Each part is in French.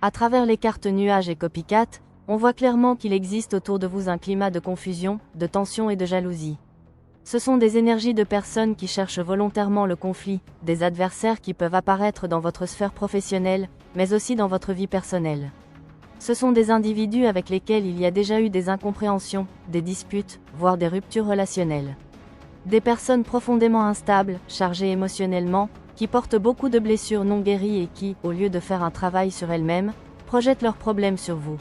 À travers les cartes nuages et copycat, on voit clairement qu'il existe autour de vous un climat de confusion, de tension et de jalousie. Ce sont des énergies de personnes qui cherchent volontairement le conflit, des adversaires qui peuvent apparaître dans votre sphère professionnelle, mais aussi dans votre vie personnelle. Ce sont des individus avec lesquels il y a déjà eu des incompréhensions, des disputes, voire des ruptures relationnelles. Des personnes profondément instables, chargées émotionnellement, qui portent beaucoup de blessures non guéries et qui, au lieu de faire un travail sur elles-mêmes, projettent leurs problèmes sur vous.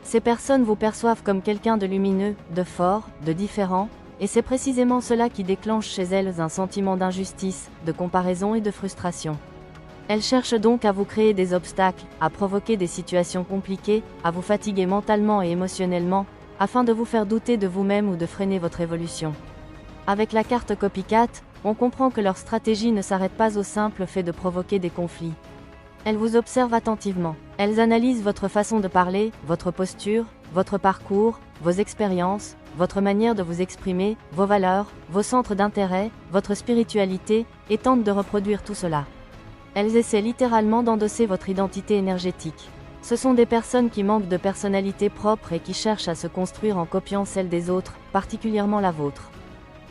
Ces personnes vous perçoivent comme quelqu'un de lumineux, de fort, de différent, et c'est précisément cela qui déclenche chez elles un sentiment d'injustice, de comparaison et de frustration. Elles cherchent donc à vous créer des obstacles, à provoquer des situations compliquées, à vous fatiguer mentalement et émotionnellement, afin de vous faire douter de vous-même ou de freiner votre évolution. Avec la carte Copycat, on comprend que leur stratégie ne s'arrête pas au simple fait de provoquer des conflits. Elles vous observent attentivement. Elles analysent votre façon de parler, votre posture, votre parcours, vos expériences, votre manière de vous exprimer, vos valeurs, vos centres d'intérêt, votre spiritualité, et tentent de reproduire tout cela. Elles essaient littéralement d'endosser votre identité énergétique. Ce sont des personnes qui manquent de personnalité propre et qui cherchent à se construire en copiant celle des autres, particulièrement la vôtre.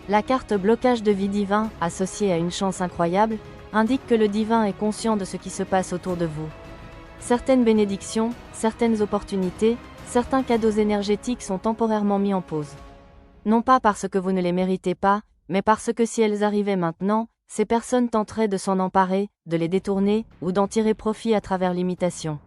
La carte blocage de vie divin, associée à une chance incroyable, indique que le divin est conscient de ce qui se passe autour de vous. Certaines bénédictions, certaines opportunités, certains cadeaux énergétiques sont temporairement mis en pause. Non pas parce que vous ne les méritez pas, mais parce que si elles arrivaient maintenant, ces personnes tenteraient de s'en emparer, de les détourner, ou d'en tirer profit à travers l'imitation.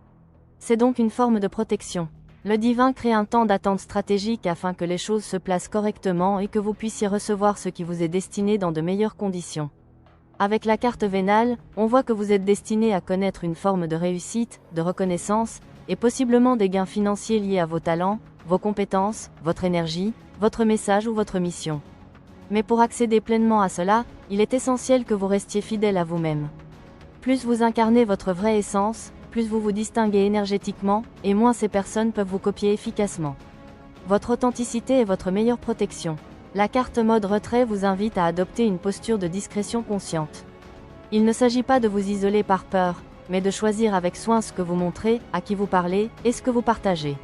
C'est donc une forme de protection. Le divin crée un temps d'attente stratégique afin que les choses se placent correctement et que vous puissiez recevoir ce qui vous est destiné dans de meilleures conditions. Avec la carte vénale, on voit que vous êtes destiné à connaître une forme de réussite, de reconnaissance, et possiblement des gains financiers liés à vos talents, vos compétences, votre énergie, votre message ou votre mission. Mais pour accéder pleinement à cela, il est essentiel que vous restiez fidèle à vous-même. Plus vous incarnez votre vraie essence, plus vous vous distinguez énergétiquement, et moins ces personnes peuvent vous copier efficacement. Votre authenticité est votre meilleure protection. La carte mode retrait vous invite à adopter une posture de discrétion consciente. Il ne s'agit pas de vous isoler par peur, mais de choisir avec soin ce que vous montrez, à qui vous parlez, et ce que vous partagez.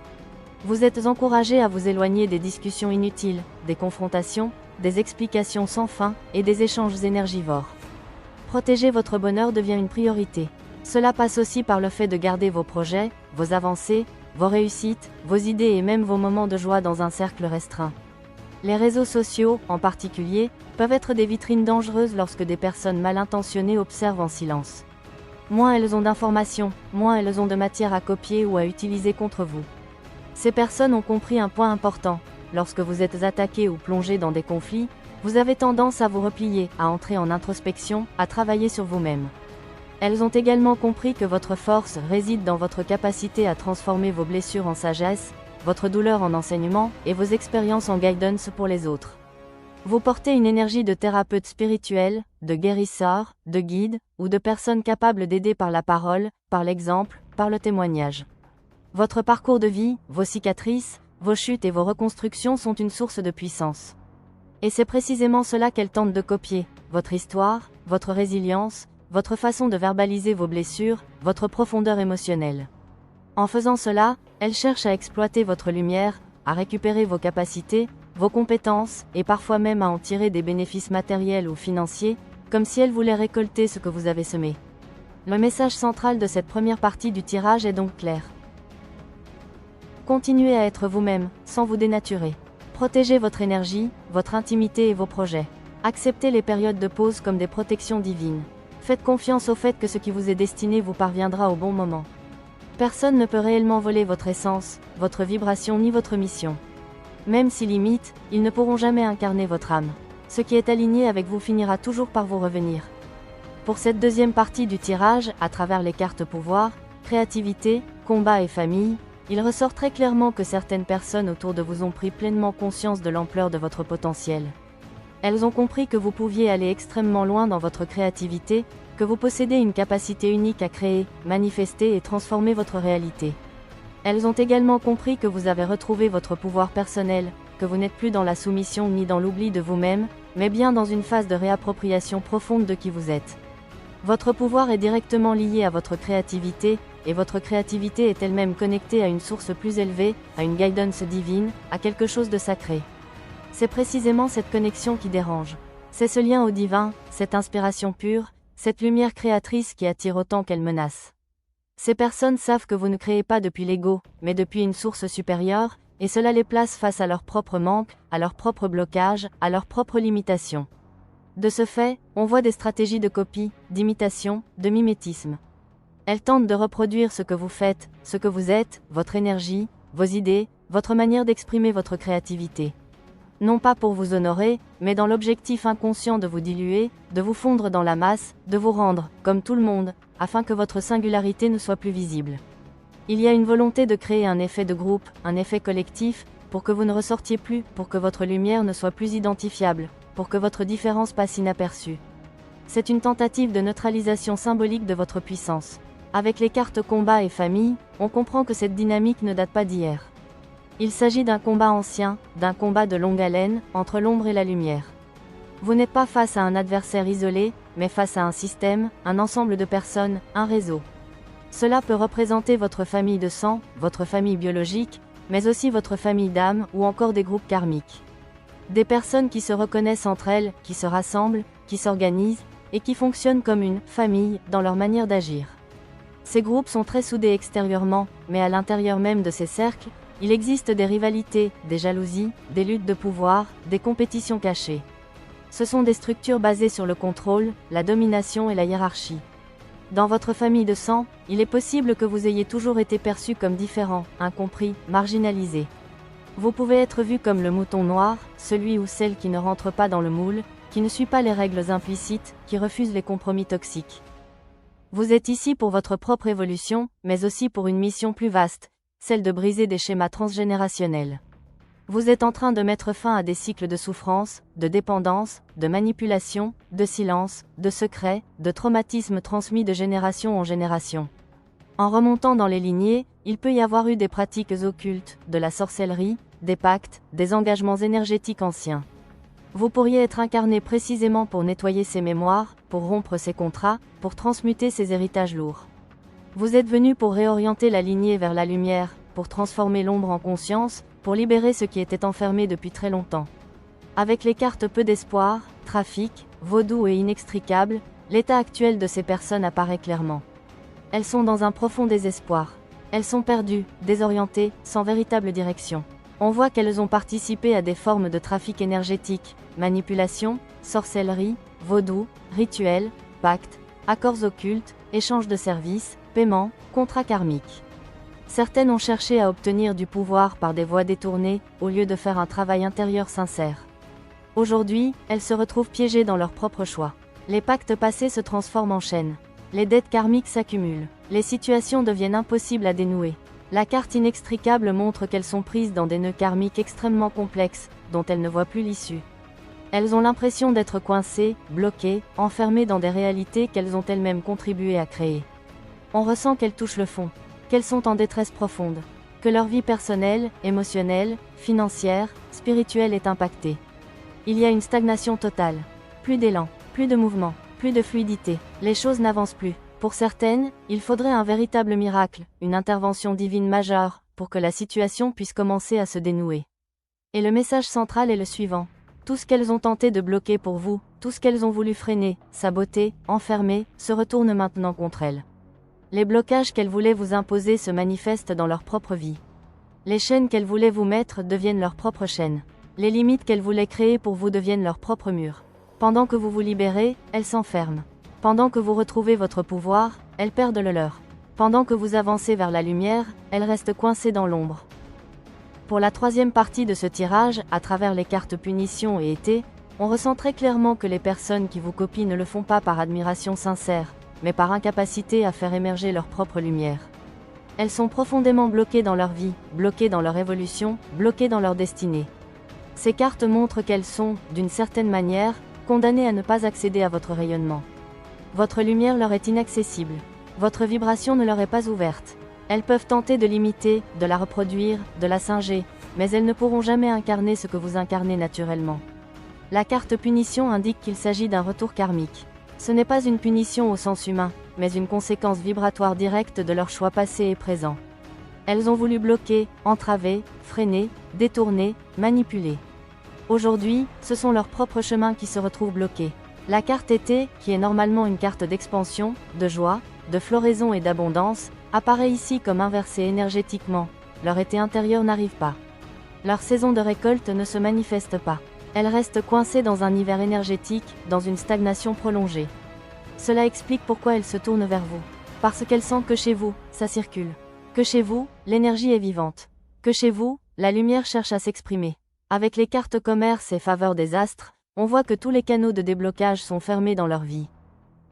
Vous êtes encouragé à vous éloigner des discussions inutiles, des confrontations, des explications sans fin, et des échanges énergivores. Protéger votre bonheur devient une priorité. Cela passe aussi par le fait de garder vos projets, vos avancées, vos réussites, vos idées et même vos moments de joie dans un cercle restreint. Les réseaux sociaux, en particulier, peuvent être des vitrines dangereuses lorsque des personnes mal intentionnées observent en silence. Moins elles ont d'informations, moins elles ont de matière à copier ou à utiliser contre vous. Ces personnes ont compris un point important. Lorsque vous êtes attaqué ou plongé dans des conflits, vous avez tendance à vous replier, à entrer en introspection, à travailler sur vous-même. Elles ont également compris que votre force réside dans votre capacité à transformer vos blessures en sagesse, votre douleur en enseignement, et vos expériences en guidance pour les autres. Vous portez une énergie de thérapeute spirituel, de guérisseur, de guide, ou de personne capable d'aider par la parole, par l'exemple, par le témoignage. Votre parcours de vie, vos cicatrices, vos chutes et vos reconstructions sont une source de puissance. Et c'est précisément cela qu'elles tentent de copier, votre histoire, votre résilience, votre façon de verbaliser vos blessures, votre profondeur émotionnelle. En faisant cela, elles cherchent à exploiter votre lumière, à récupérer vos capacités, vos compétences, et parfois même à en tirer des bénéfices matériels ou financiers, comme si elles voulaient récolter ce que vous avez semé. Le message central de cette première partie du tirage est donc clair. Continuez à être vous-même, sans vous dénaturer. Protégez votre énergie, votre intimité et vos projets. Acceptez les périodes de pause comme des protections divines. Faites confiance au fait que ce qui vous est destiné vous parviendra au bon moment. Personne ne peut réellement voler votre essence, votre vibration ni votre mission. Même si limite, ils ne pourront jamais incarner votre âme. Ce qui est aligné avec vous finira toujours par vous revenir. Pour cette deuxième partie du tirage, à travers les cartes pouvoir, créativité, combat et famille, il ressort très clairement que certaines personnes autour de vous ont pris pleinement conscience de l'ampleur de votre potentiel. Elles ont compris que vous pouviez aller extrêmement loin dans votre créativité, que vous possédez une capacité unique à créer, manifester et transformer votre réalité. Elles ont également compris que vous avez retrouvé votre pouvoir personnel, que vous n'êtes plus dans la soumission ni dans l'oubli de vous-même, mais bien dans une phase de réappropriation profonde de qui vous êtes. Votre pouvoir est directement lié à votre créativité, et votre créativité est elle-même connectée à une source plus élevée, à une guidance divine, à quelque chose de sacré. C'est précisément cette connexion qui dérange. C'est ce lien au divin, cette inspiration pure, cette lumière créatrice qui attire autant qu'elle menace. Ces personnes savent que vous ne créez pas depuis l'ego, mais depuis une source supérieure, et cela les place face à leurs propres manques, à leurs propres blocages, à leurs propres limitations. De ce fait, on voit des stratégies de copie, d'imitation, de mimétisme. Elles tentent de reproduire ce que vous faites, ce que vous êtes, votre énergie, vos idées, votre manière d'exprimer votre créativité. Non pas pour vous honorer, mais dans l'objectif inconscient de vous diluer, de vous fondre dans la masse, de vous rendre, comme tout le monde, afin que votre singularité ne soit plus visible. Il y a une volonté de créer un effet de groupe, un effet collectif, pour que vous ne ressortiez plus, pour que votre lumière ne soit plus identifiable, pour que votre différence passe inaperçue. C'est une tentative de neutralisation symbolique de votre puissance. Avec les cartes combat et famille, on comprend que cette dynamique ne date pas d'hier. Il s'agit d'un combat ancien, d'un combat de longue haleine, entre l'ombre et la lumière. Vous n'êtes pas face à un adversaire isolé, mais face à un système, un ensemble de personnes, un réseau. Cela peut représenter votre famille de sang, votre famille biologique, mais aussi votre famille d'âme ou encore des groupes karmiques. Des personnes qui se reconnaissent entre elles, qui se rassemblent, qui s'organisent, et qui fonctionnent comme une famille dans leur manière d'agir. Ces groupes sont très soudés extérieurement, mais à l'intérieur même de ces cercles, il existe des rivalités, des jalousies, des luttes de pouvoir, des compétitions cachées. Ce sont des structures basées sur le contrôle, la domination et la hiérarchie. Dans votre famille de sang, il est possible que vous ayez toujours été perçu comme différent, incompris, marginalisé. Vous pouvez être vu comme le mouton noir, celui ou celle qui ne rentre pas dans le moule, qui ne suit pas les règles implicites, qui refuse les compromis toxiques. Vous êtes ici pour votre propre évolution, mais aussi pour une mission plus vaste, celle de briser des schémas transgénérationnels. Vous êtes en train de mettre fin à des cycles de souffrance, de dépendance, de manipulation, de silence, de secret, de traumatismes transmis de génération en génération. En remontant dans les lignées, il peut y avoir eu des pratiques occultes, de la sorcellerie, des pactes, des engagements énergétiques anciens. Vous pourriez être incarné précisément pour nettoyer ces mémoires, pour rompre ces contrats, pour transmuter ces héritages lourds. Vous êtes venu pour réorienter la lignée vers la lumière, pour transformer l'ombre en conscience, pour libérer ce qui était enfermé depuis très longtemps. Avec les cartes peu d'espoir, trafic, vaudou et inextricable, l'état actuel de ces personnes apparaît clairement. Elles sont dans un profond désespoir. Elles sont perdues, désorientées, sans véritable direction. On voit qu'elles ont participé à des formes de trafic énergétique, manipulation, sorcellerie, vaudou, rituels, pactes, accords occultes, échanges de services, paiements, contrats karmiques. Certaines ont cherché à obtenir du pouvoir par des voies détournées, au lieu de faire un travail intérieur sincère. Aujourd'hui, elles se retrouvent piégées dans leurs propres choix. Les pactes passés se transforment en chaînes. Les dettes karmiques s'accumulent. Les situations deviennent impossibles à dénouer. La carte inextricable montre qu'elles sont prises dans des nœuds karmiques extrêmement complexes, dont elles ne voient plus l'issue. Elles ont l'impression d'être coincées, bloquées, enfermées dans des réalités qu'elles ont elles-mêmes contribué à créer. On ressent qu'elles touchent le fond, qu'elles sont en détresse profonde, que leur vie personnelle, émotionnelle, financière, spirituelle est impactée. Il y a une stagnation totale. Plus d'élan, plus de mouvement, plus de fluidité. Les choses n'avancent plus. Pour certaines, il faudrait un véritable miracle, une intervention divine majeure, pour que la situation puisse commencer à se dénouer. Et le message central est le suivant. Tout ce qu'elles ont tenté de bloquer pour vous, tout ce qu'elles ont voulu freiner, saboter, enfermer, se retourne maintenant contre elles. Les blocages qu'elles voulaient vous imposer se manifestent dans leur propre vie. Les chaînes qu'elles voulaient vous mettre deviennent leurs propres chaînes. Les limites qu'elles voulaient créer pour vous deviennent leurs propres murs. Pendant que vous vous libérez, elles s'enferment. Pendant que vous retrouvez votre pouvoir, elles perdent le leur. Pendant que vous avancez vers la lumière, elles restent coincées dans l'ombre. Pour la troisième partie de ce tirage, à travers les cartes punition et été, on ressent très clairement que les personnes qui vous copient ne le font pas par admiration sincère, mais par incapacité à faire émerger leur propre lumière. Elles sont profondément bloquées dans leur vie, bloquées dans leur évolution, bloquées dans leur destinée. Ces cartes montrent qu'elles sont, d'une certaine manière, condamnées à ne pas accéder à votre rayonnement. Votre lumière leur est inaccessible. Votre vibration ne leur est pas ouverte. Elles peuvent tenter de l'imiter, de la reproduire, de la singer, mais elles ne pourront jamais incarner ce que vous incarnez naturellement. La carte punition indique qu'il s'agit d'un retour karmique. Ce n'est pas une punition au sens humain, mais une conséquence vibratoire directe de leurs choix passés et présents. Elles ont voulu bloquer, entraver, freiner, détourner, manipuler. Aujourd'hui, ce sont leurs propres chemins qui se retrouvent bloqués. La carte été, qui est normalement une carte d'expansion, de joie, de floraison et d'abondance, apparaît ici comme inversée énergétiquement. Leur été intérieur n'arrive pas. Leur saison de récolte ne se manifeste pas. Elles restent coincées dans un hiver énergétique, dans une stagnation prolongée. Cela explique pourquoi elles se tournent vers vous. Parce qu'elles sentent que chez vous, ça circule. Que chez vous, l'énergie est vivante. Que chez vous, la lumière cherche à s'exprimer. Avec les cartes commerce et faveur des astres, on voit que tous les canaux de déblocage sont fermés dans leur vie.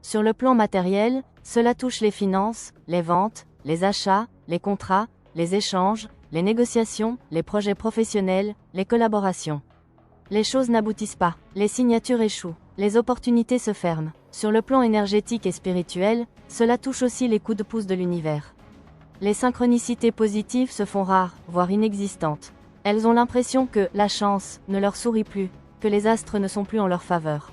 Sur le plan matériel, cela touche les finances, les ventes, les achats, les contrats, les échanges, les négociations, les projets professionnels, les collaborations. Les choses n'aboutissent pas, les signatures échouent, les opportunités se ferment. Sur le plan énergétique et spirituel, cela touche aussi les coups de pouce de l'univers. Les synchronicités positives se font rares, voire inexistantes. Elles ont l'impression que la chance ne leur sourit plus, que les astres ne sont plus en leur faveur.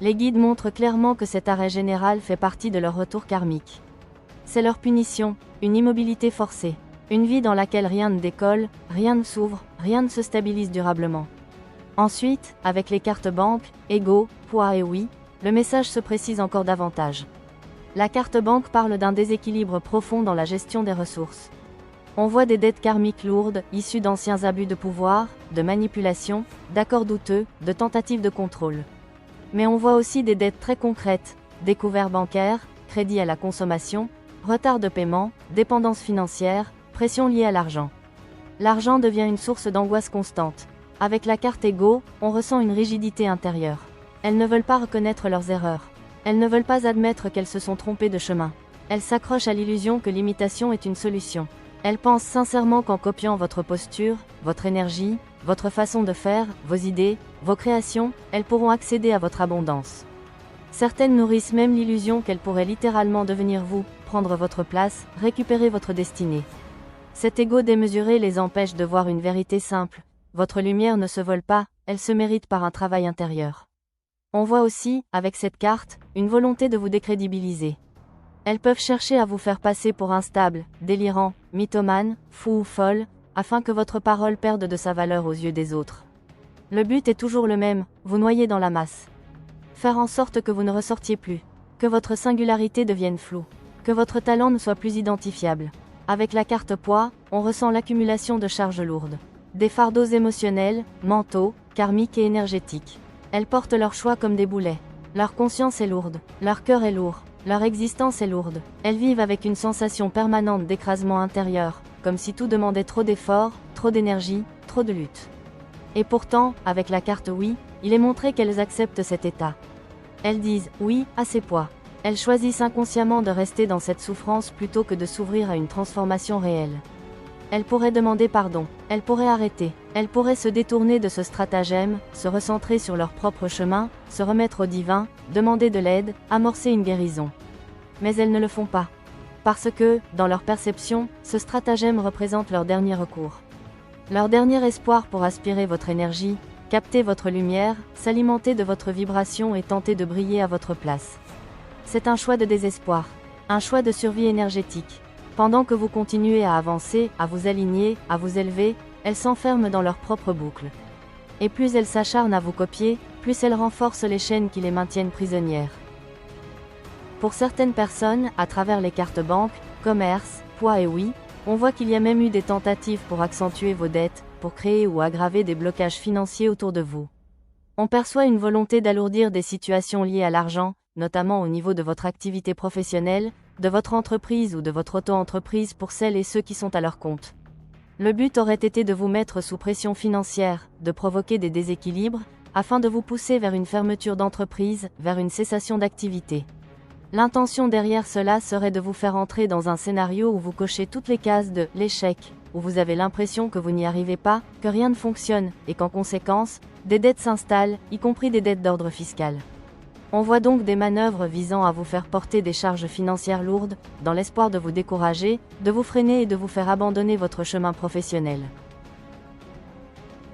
Les guides montrent clairement que cet arrêt général fait partie de leur retour karmique. C'est leur punition, une immobilité forcée, une vie dans laquelle rien ne décolle, rien ne s'ouvre, rien ne se stabilise durablement. Ensuite, avec les cartes banque, ego, poids et oui, le message se précise encore davantage. La carte banque parle d'un déséquilibre profond dans la gestion des ressources. On voit des dettes karmiques lourdes, issues d'anciens abus de pouvoir, de manipulation, d'accords douteux, de tentatives de contrôle. Mais on voit aussi des dettes très concrètes, découverts bancaires, crédit à la consommation, retard de paiement, dépendance financière, pression liée à l'argent. L'argent devient une source d'angoisse constante. Avec la carte ego, on ressent une rigidité intérieure. Elles ne veulent pas reconnaître leurs erreurs. Elles ne veulent pas admettre qu'elles se sont trompées de chemin. Elles s'accrochent à l'illusion que l'imitation est une solution. Elles pensent sincèrement qu'en copiant votre posture, votre énergie, votre façon de faire, vos idées, vos créations, elles pourront accéder à votre abondance. Certaines nourrissent même l'illusion qu'elles pourraient littéralement devenir vous, prendre votre place, récupérer votre destinée. Cet ego démesuré les empêche de voir une vérité simple. Votre lumière ne se vole pas, elle se mérite par un travail intérieur. On voit aussi, avec cette carte, une volonté de vous décrédibiliser. Elles peuvent chercher à vous faire passer pour instable, délirant, mythomane, fou ou folle, afin que votre parole perde de sa valeur aux yeux des autres. Le but est toujours le même, vous noyer dans la masse. Faire en sorte que vous ne ressortiez plus, que votre singularité devienne floue, que votre talent ne soit plus identifiable. Avec la carte poids, on ressent l'accumulation de charges lourdes. Des fardeaux émotionnels, mentaux, karmiques et énergétiques. Elles portent leur choix comme des boulets. Leur conscience est lourde, leur cœur est lourd, leur existence est lourde. Elles vivent avec une sensation permanente d'écrasement intérieur, comme si tout demandait trop d'efforts, trop d'énergie, trop de lutte. Et pourtant, avec la carte oui, il est montré qu'elles acceptent cet état. Elles disent oui à ces poids. Elles choisissent inconsciemment de rester dans cette souffrance plutôt que de s'ouvrir à une transformation réelle. Elles pourraient demander pardon, elles pourraient arrêter, elles pourraient se détourner de ce stratagème, se recentrer sur leur propre chemin, se remettre au divin, demander de l'aide, amorcer une guérison. Mais elles ne le font pas. Parce que, dans leur perception, ce stratagème représente leur dernier recours. Leur dernier espoir pour aspirer votre énergie, capter votre lumière, s'alimenter de votre vibration et tenter de briller à votre place. C'est un choix de désespoir, un choix de survie énergétique. Pendant que vous continuez à avancer, à vous aligner, à vous élever, elles s'enferment dans leur propre boucle. Et plus elles s'acharnent à vous copier, plus elles renforcent les chaînes qui les maintiennent prisonnières. Pour certaines personnes, à travers les cartes banque, commerce, poids et oui, on voit qu'il y a même eu des tentatives pour accentuer vos dettes, pour créer ou aggraver des blocages financiers autour de vous. On perçoit une volonté d'alourdir des situations liées à l'argent, notamment au niveau de votre activité professionnelle, de votre entreprise ou de votre auto-entreprise pour celles et ceux qui sont à leur compte. Le but aurait été de vous mettre sous pression financière, de provoquer des déséquilibres, afin de vous pousser vers une fermeture d'entreprise, vers une cessation d'activité. L'intention derrière cela serait de vous faire entrer dans un scénario où vous cochez toutes les cases de l'échec, où vous avez l'impression que vous n'y arrivez pas, que rien ne fonctionne, et qu'en conséquence, des dettes s'installent, y compris des dettes d'ordre fiscal. On voit donc des manœuvres visant à vous faire porter des charges financières lourdes, dans l'espoir de vous décourager, de vous freiner et de vous faire abandonner votre chemin professionnel.